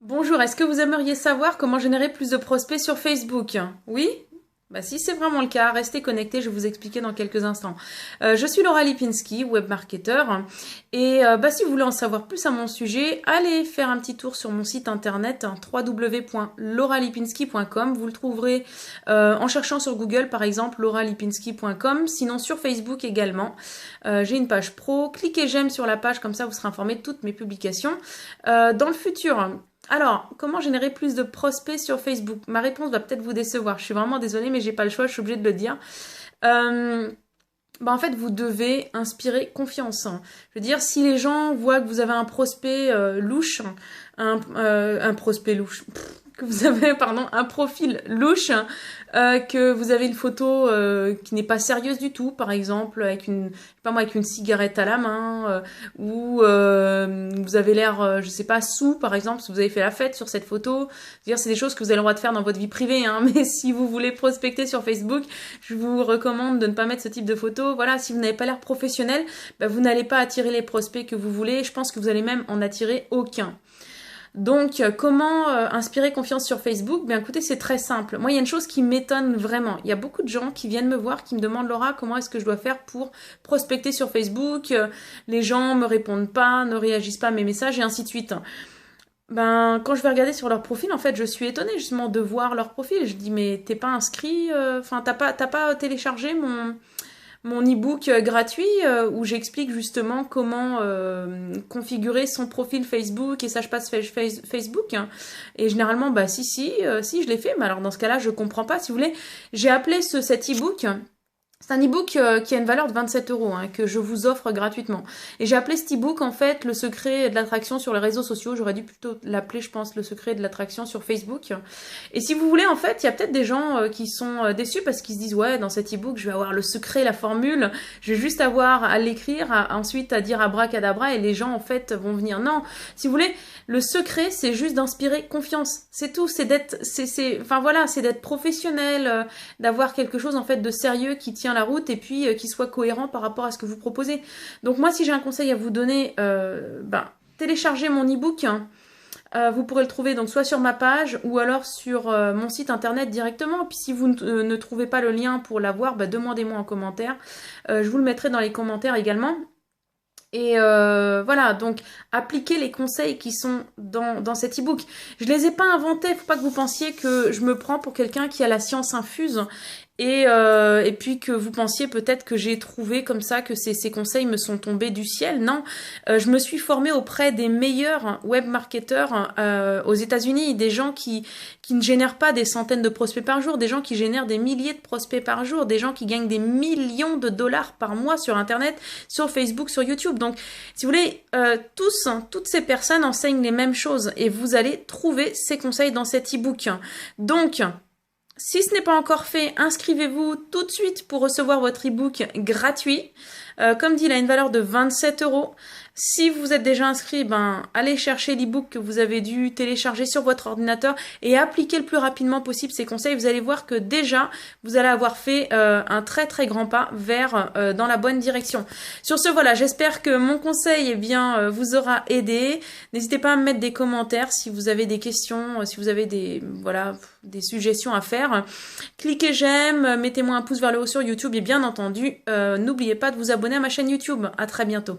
Bonjour, est-ce que vous aimeriez savoir comment générer plus de prospects sur Facebook? Oui? Bah si c'est vraiment le cas, restez connectés, je vais vous expliquer dans quelques instants. Je suis Laura Lipinski, web marketeur, et si vous voulez en savoir plus à mon sujet, allez faire un petit tour sur mon site internet www.lauralipinski.com. Vous le trouverez en cherchant sur Google par exemple lauralipinski.com, sinon sur Facebook également. J'ai une page pro, cliquez j'aime sur la page, comme ça vous serez informé de toutes mes publications. Dans le futur, alors, comment générer plus de prospects sur Facebook? Ma réponse va peut-être vous décevoir. Je suis vraiment désolée, mais j'ai pas le choix, je suis obligée de le dire. Euh, en fait, vous devez inspirer confiance. Je veux dire, si les gens voient que vous avez un prospect louche, un prospect louche, que vous avez, pardon, un profil louche, que vous avez une photo qui n'est pas sérieuse du tout, par exemple, avec une, je sais pas moi, avec une cigarette à la main, ou vous avez l'air, je sais pas, sous, par exemple, si vous avez fait la fête sur cette photo. C'est-à-dire, c'est des choses que vous avez le droit de faire dans votre vie privée, hein, mais si vous voulez prospecter sur Facebook, je vous recommande de ne pas mettre ce type de photo. Voilà, si vous n'avez pas l'air professionnel, vous n'allez pas attirer les prospects que vous voulez. Je pense que vous allez même en attirer aucun. Donc, comment inspirer confiance sur Facebook? Bien, écoutez, c'est très simple. Moi, il y a une chose qui m'étonne vraiment. Il y a beaucoup de gens qui viennent me voir, qui me demandent, Laura, comment est-ce que je dois faire pour prospecter sur Facebook? Les gens me répondent pas, ne réagissent pas à mes messages et ainsi de suite. Quand je vais regarder sur leur profil, en fait, je suis étonnée justement de voir leur profil. Je dis, mais t'es pas inscrit, enfin, t'as pas téléchargé mon e-book gratuit où j'explique justement comment configurer son profil Facebook et ça je passe Facebook, hein. Et généralement si je l'ai fait, mais alors dans ce cas-là je comprends pas. Si vous voulez, j'ai appelé cet e-book. C'est un e-book qui a une valeur de 27 euros, hein, que je vous offre gratuitement. Et j'ai appelé cet e-book, en fait, le secret de l'attraction sur les réseaux sociaux. J'aurais dû plutôt l'appeler, je pense, le secret de l'attraction sur Facebook. Et si vous voulez, en fait, il y a peut-être des gens qui sont déçus parce qu'ils se disent, ouais, dans cet e-book, je vais avoir le secret, la formule. Je vais juste avoir à l'écrire, ensuite à dire abracadabra et les gens, en fait, vont venir. Non. Si vous voulez, le secret, c'est juste d'inspirer confiance. C'est tout. C'est d'être, c'est d'être professionnel, d'avoir quelque chose, en fait, de sérieux qui tient la route et puis qui soit cohérent par rapport à ce que vous proposez. Donc moi, si j'ai un conseil à vous donner, téléchargez mon e-book. Vous pourrez le trouver donc soit sur ma page ou alors sur mon site internet directement. Puis si vous ne trouvez pas le lien pour l'avoir, demandez-moi en commentaire. Je vous le mettrai dans les commentaires également. Et voilà, donc appliquez les conseils qui sont dans cet e-book. Je les ai pas inventés, faut pas que vous pensiez que je me prends pour quelqu'un qui a la science infuse et puis que vous pensiez peut-être que j'ai trouvé comme ça, que ces conseils me sont tombés du ciel. Non, je me suis formée auprès des meilleurs web marketeurs aux États-Unis, des gens qui ne génèrent pas des centaines de prospects par jour, des gens qui génèrent des milliers de prospects par jour, des gens qui gagnent des millions de dollars par mois sur Internet, sur Facebook, sur YouTube. Donc, si vous voulez, toutes ces personnes enseignent les mêmes choses et vous allez trouver ces conseils dans cet e-book. Donc, si ce n'est pas encore fait, inscrivez-vous tout de suite pour recevoir votre e-book gratuit. Comme dit, il a une valeur de 27 euros. Si vous êtes déjà inscrit, allez chercher l'e-book que vous avez dû télécharger sur votre ordinateur et appliquer le plus rapidement possible ces conseils. Vous allez voir que déjà, vous allez avoir fait un très très grand pas vers dans la bonne direction. Sur ce, voilà, j'espère que mon conseil vous aura aidé. N'hésitez pas à me mettre des commentaires si vous avez des questions, si vous avez des suggestions à faire. Cliquez j'aime, mettez-moi un pouce vers le haut sur YouTube et bien entendu, n'oubliez pas de vous abonner à ma chaîne YouTube. À très bientôt.